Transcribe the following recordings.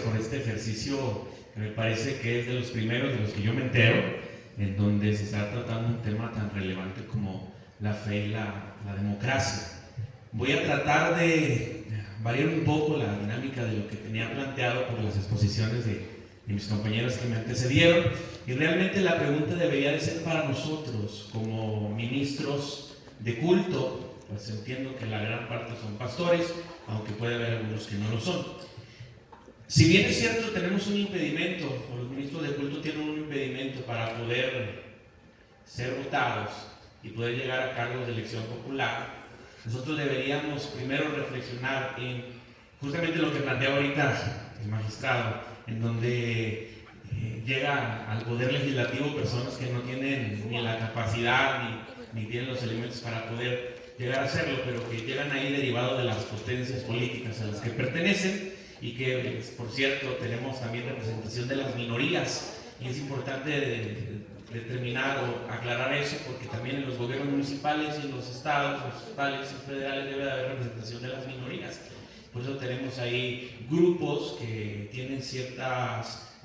por este ejercicio que me parece que es de los primeros de los que yo me entero, en donde se está tratando un tema tan relevante como la fe y la democracia. Voy a tratar de variar un poco la dinámica de lo que tenía planteado por las exposiciones de mis compañeros que me antecedieron, y realmente la pregunta debería de ser para nosotros como ministros de culto, pues entiendo que la gran parte son pastores, aunque puede haber algunos que no lo son. Si bien es cierto, tenemos un impedimento, o los ministros de culto tienen un impedimento para poder ser votados y poder llegar a cargos de elección popular, nosotros deberíamos primero reflexionar en justamente lo que plantea ahorita el magistrado, en donde llega al poder legislativo personas que no tienen ni la capacidad ni tienen los elementos para poder llegar a hacerlo, pero que llegan ahí derivado de las potencias políticas a las que pertenecen, y que, por cierto, tenemos también representación de las minorías, y es importante determinar o aclarar eso, porque también en los gobiernos municipales y en los estados, los estatales y federales, debe de haber representación de las minorías. Por eso tenemos ahí grupos que tienen ciertas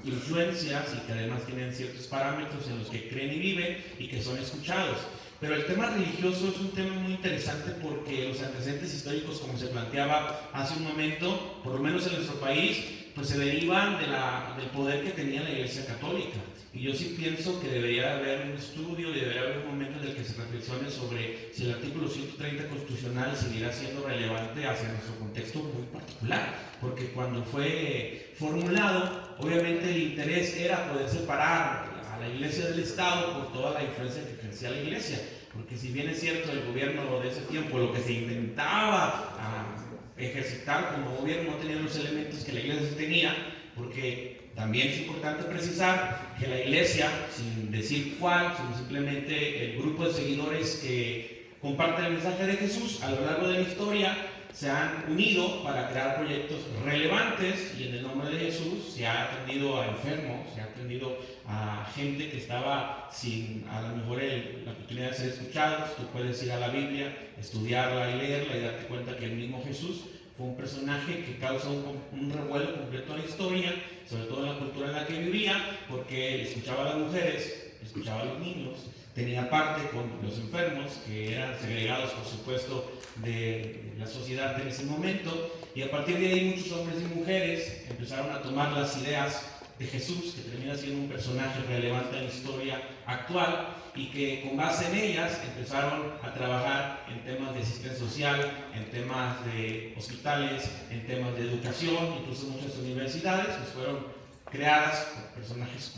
influencias y que además tienen ciertos parámetros en los que creen y viven y que son escuchados. Pero el tema religioso es un tema muy interesante porque los antecedentes históricos, como se planteaba hace un momento, por lo menos en nuestro país, pues se derivan del poder que tenía la Iglesia Católica. Y yo sí pienso que debería haber un estudio y debería haber un momento en el que se reflexione sobre si el artículo 130 constitucional seguirá siendo relevante hacia nuestro contexto muy particular. Porque cuando fue formulado, obviamente el interés era poder separar a la Iglesia del Estado por toda la influencia que ejercía la Iglesia. Porque si bien es cierto, el gobierno de ese tiempo, lo que se intentaba ejercitar como gobierno, no tenía los elementos que la Iglesia tenía, porque también es importante precisar que la Iglesia, sin decir cuál, sino simplemente el grupo de seguidores que comparten el mensaje de Jesús a lo largo de la historia, se han unido para crear proyectos relevantes, y en el nombre de Jesús se ha atendido a enfermos, se ha atendido a gente que estaba sin a lo mejor la oportunidad de ser escuchados. Tú puedes ir a la Biblia, estudiarla y leerla y darte cuenta que el mismo Jesús fue un personaje que causa un revuelo completo a la historia, sobre todo en la cultura en la que vivía, porque escuchaba a las mujeres, escuchaba a los niños, tenía parte con los enfermos, que eran segregados, por supuesto, de la sociedad en ese momento, y a partir de ahí muchos hombres y mujeres empezaron a tomar las ideas de Jesús, que termina siendo un personaje relevante en la historia actual, y que con base en ellas empezaron a trabajar en temas de asistencia social, en temas de hospitales, en temas de educación. Incluso muchas universidades pues fueron creadas por personajes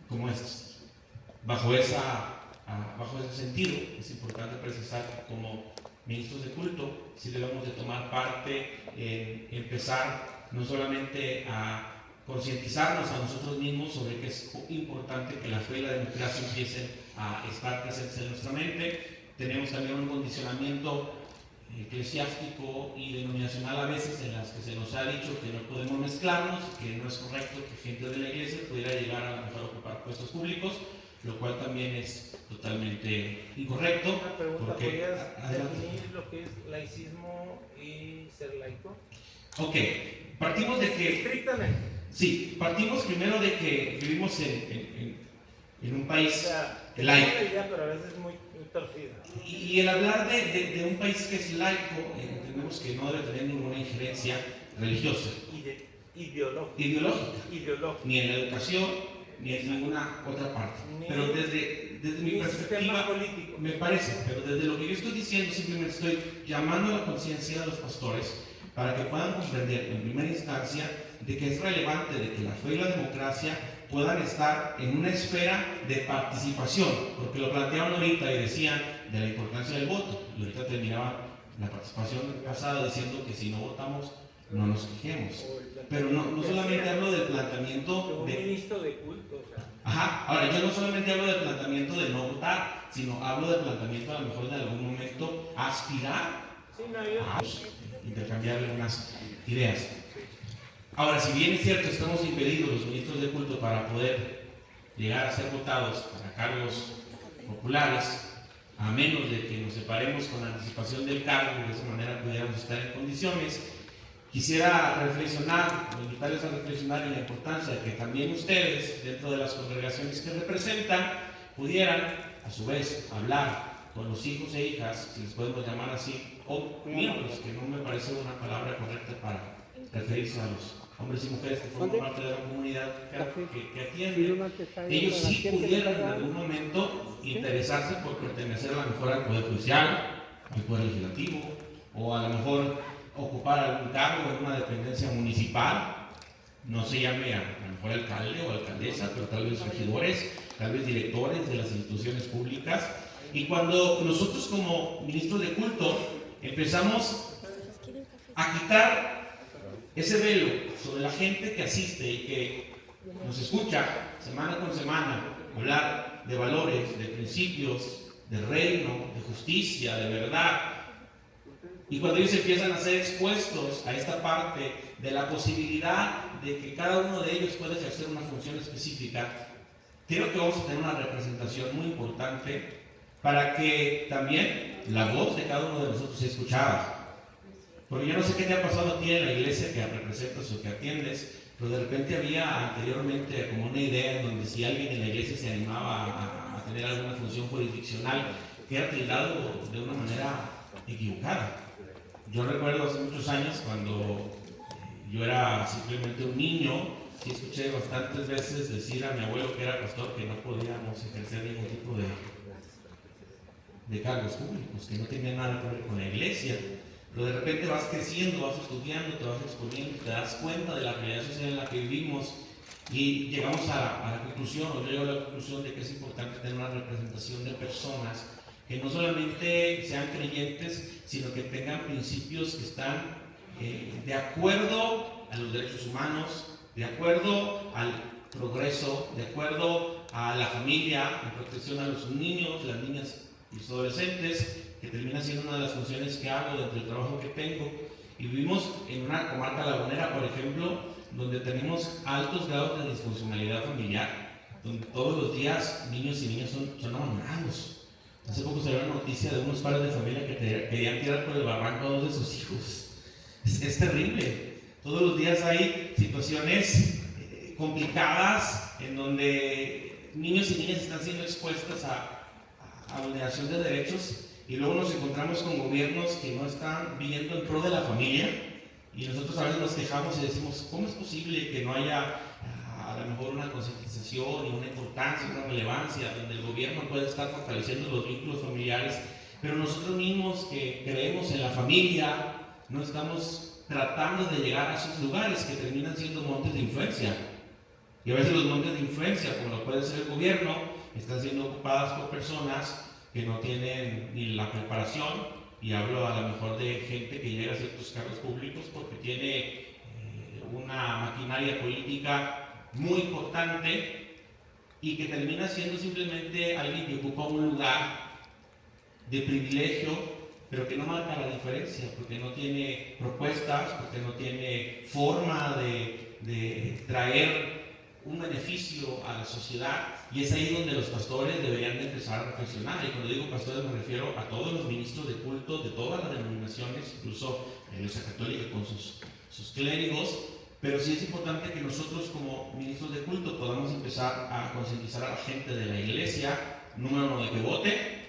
como estos. Bajo ese sentido, es importante precisar que como ministros de culto sí debemos de tomar parte en empezar no solamente a concientizarnos a nosotros mismos sobre que es importante que la fe y la democracia empiecen a estar presentes en nuestra mente. Tenemos también un condicionamiento eclesiástico y denominacional a veces en las que se nos ha dicho que no podemos mezclarnos, que no es correcto que gente de la iglesia pudiera llegar a lo mejor a ocupar puestos públicos, lo cual también es totalmente incorrecto. Una pregunta, porque, ¿podrías definir lo que es laicismo y ser laico? Ok, partimos de que... Estrictamente. Sí, partimos primero de que vivimos en un país laico. laico. Idea, pero a veces es muy torcida. Y el hablar de un país que es laico, entendemos que no debe tener ninguna injerencia religiosa. Ideológica. Ni en la educación, ni en ninguna otra parte. Pero desde mi perspectiva, político, me parece, pero desde lo que yo estoy diciendo, simplemente estoy llamando a la conciencia de los pastores para que puedan comprender en primera instancia de que es relevante de que la fe y la democracia puedan estar en una esfera de participación, porque lo planteaban ahorita y decían de la importancia del voto, y ahorita terminaba la participación pasada diciendo que si no votamos no nos quejemos. Pero no solamente hablo del planteamiento un ministro de culto, o sea. Ajá, ahora yo no solamente hablo del planteamiento de no votar, sino hablo del planteamiento a lo mejor de algún momento aspirar a intercambiar algunas ideas. Ahora, si bien es cierto, estamos impedidos los ministros de culto para poder llegar a ser votados para cargos populares, a menos de que nos separemos con anticipación del cargo y de esa manera pudiéramos estar en condiciones, quisiera reflexionar, invitarles a reflexionar en la importancia de que también ustedes, dentro de las congregaciones que representan, pudieran, a su vez, hablar con los hijos e hijas, si les podemos llamar así, o miembros, que no me parece una palabra correcta para referirse a los hombres y mujeres que forman parte de la comunidad que atienden. Ellos sí pudieran en algún momento interesarse por pertenecer a lo mejor al Poder Judicial, al Poder Legislativo, o a lo mejor ocupar algún cargo en una dependencia municipal, no se llame a lo mejor alcalde o alcaldesa, pero tal vez regidores, tal vez directores de las instituciones públicas. Y cuando nosotros como ministros de culto empezamos a quitar ese velo sobre la gente que asiste y que nos escucha semana con semana hablar de valores, de principios, de reino, de justicia, de verdad, y cuando ellos empiezan a ser expuestos a esta parte de la posibilidad de que cada uno de ellos pueda ejercer una función específica, creo que vamos a tener una representación muy importante para que también la voz de cada uno de nosotros sea escuchada. Porque yo no sé qué te ha pasado a ti en la iglesia que representas o que atiendes, pero de repente había anteriormente como una idea en donde si alguien en la iglesia se animaba a tener alguna función jurisdiccional, que era tildado de una manera equivocada. Yo recuerdo hace muchos años cuando yo era simplemente un niño, sí escuché bastantes veces decir a mi abuelo que era pastor que no podíamos ejercer ningún tipo de cargos públicos, que no tenían nada que ver con la iglesia. Pero de repente vas creciendo, vas estudiando, te vas exponiendo, te das cuenta de la realidad social en la que vivimos y llegamos a la conclusión, o yo llego a la conclusión de que es importante tener una representación de personas que no solamente sean creyentes, sino que tengan principios que están de acuerdo a los derechos humanos, de acuerdo al progreso, de acuerdo a la familia, en protección a los niños, las niñas y los adolescentes, que termina siendo una de las funciones que hago dentro del trabajo que tengo. Y vivimos en una comarca lagunera, por ejemplo, donde tenemos altos grados de disfuncionalidad familiar, donde todos los días niños y niñas son abandonados. Hace poco salió una noticia de unos padres de familia que querían tirar por el barranco a dos de sus hijos. Es terrible. Todos los días hay situaciones complicadas en donde niños y niñas están siendo expuestas a vulneración de derechos, y luego nos encontramos con gobiernos que no están viendo en pro de la familia, y nosotros a veces nos quejamos y decimos, ¿cómo es posible que no haya a lo mejor una concientización y una importancia, una relevancia, donde el gobierno puede estar fortaleciendo los vínculos familiares, pero nosotros mismos que creemos en la familia no estamos tratando de llegar a esos lugares que terminan siendo montes de influencia? Y a veces los montes de influencia, como lo puede ser el gobierno, están siendo ocupadas por personas que no tienen ni la preparación, y hablo a lo mejor de gente que llega a ciertos cargos públicos porque tiene una maquinaria política muy importante y que termina siendo simplemente alguien que ocupa un lugar de privilegio, pero que no marca la diferencia, porque no tiene propuestas, porque no tiene forma de traer un beneficio a la sociedad. Y es ahí donde los pastores deberían de empezar a reflexionar. Y cuando digo pastores me refiero a todos los ministros de culto de todas las denominaciones, incluso la Iglesia Católica con sus clérigos. Pero sí es importante que nosotros como ministros de culto podamos empezar a concientizar a la gente de la iglesia, número uno, de que vote.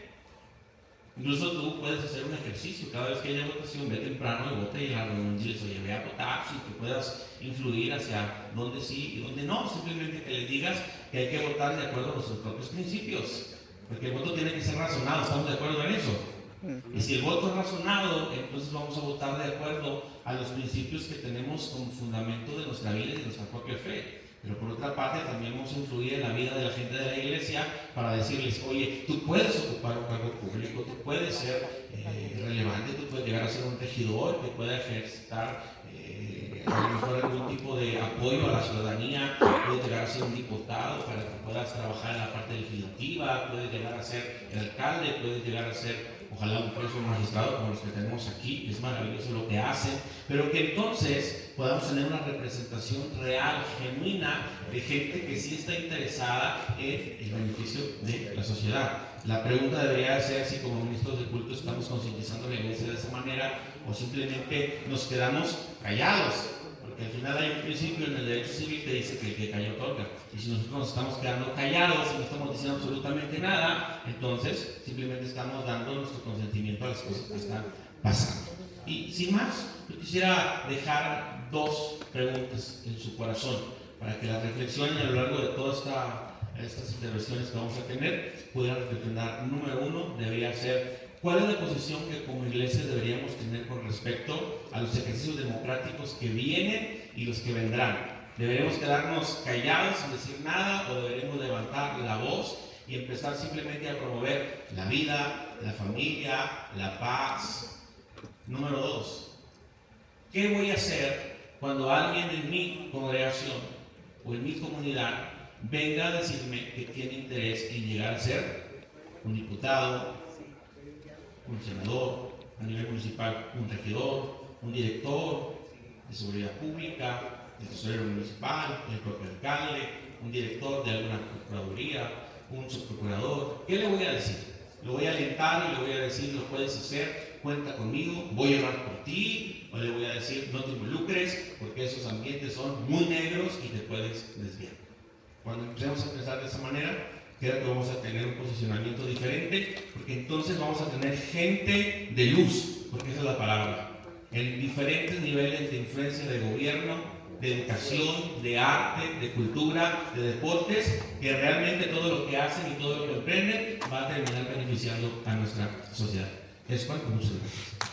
Incluso tú puedes hacer un ejercicio, cada vez que haya votación, ve temprano y vote, y a la reunión diles, oye, ve a votar, si que puedas influir hacia dónde sí y dónde no. Simplemente que les digas que hay que votar de acuerdo a nuestros propios principios, porque el voto tiene que ser razonado, ¿estamos de acuerdo en eso? Y si el voto es razonado, entonces vamos a votar de acuerdo a los principios que tenemos como fundamento de nuestra vida y de nuestra propia fe. Pero por otra parte también vamos a influir en la vida de la gente de la iglesia para decirles, oye, tú puedes ocupar un cargo público, tú puedes ser relevante, tú puedes llegar a ser un regidor que pueda ejercitar a lo mejor algún tipo de apoyo a la ciudadanía, puedes llegar a ser un diputado para que puedas trabajar en la parte legislativa, puedes llegar a ser el alcalde, puedes llegar a ser ojalá un juez o un magistrado como los que tenemos aquí, es maravilloso lo que hacen, pero que entonces podamos tener una representación real, genuina, de gente que sí está interesada en el beneficio de la sociedad. La pregunta debería ser si como ministros de culto estamos concientizando a la iglesia de esa manera o simplemente nos quedamos callados. Porque al final hay un principio en el derecho civil que dice que el que calla otorga. Y si nosotros nos estamos quedando callados y no estamos diciendo absolutamente nada, entonces simplemente estamos dando nuestro consentimiento a las cosas que están pasando. Y sin más, yo quisiera dejar dos preguntas en su corazón para que las reflexionen a lo largo de todas estas intervenciones que vamos a tener. Pudieran reflexionar. Número uno, debería ser: ¿cuál es la posición que como iglesia deberíamos tener con respecto a los ejercicios democráticos que vienen y los que vendrán? ¿Deberíamos quedarnos callados sin decir nada o deberíamos levantar la voz y empezar simplemente a promover la vida, la familia, la paz? Número dos, ¿qué voy a hacer cuando alguien en mi congregación o en mi comunidad venga a decirme que tiene interés en llegar a ser un diputado, un senador, a nivel municipal, un regidor, un director de seguridad pública, el tesorero municipal, el propio alcalde, un director de alguna procuraduría, un subprocurador? ¿Qué le voy a decir? Lo voy a alentar y le voy a decir: lo puedes hacer, cuenta conmigo, voy a orar por ti. O le voy a decir: no te involucres porque esos ambientes son muy negros y te puedes desviar. Cuando empecemos a pensar de esa manera, creo que vamos a tener un posicionamiento diferente, porque entonces vamos a tener gente de luz, porque esa es la palabra, en diferentes niveles de influencia de gobierno, de educación, de arte, de cultura, de deportes, que realmente todo lo que hacen y todo lo que emprenden va a terminar beneficiando a nuestra sociedad. Es cuanto. Muchas gracias.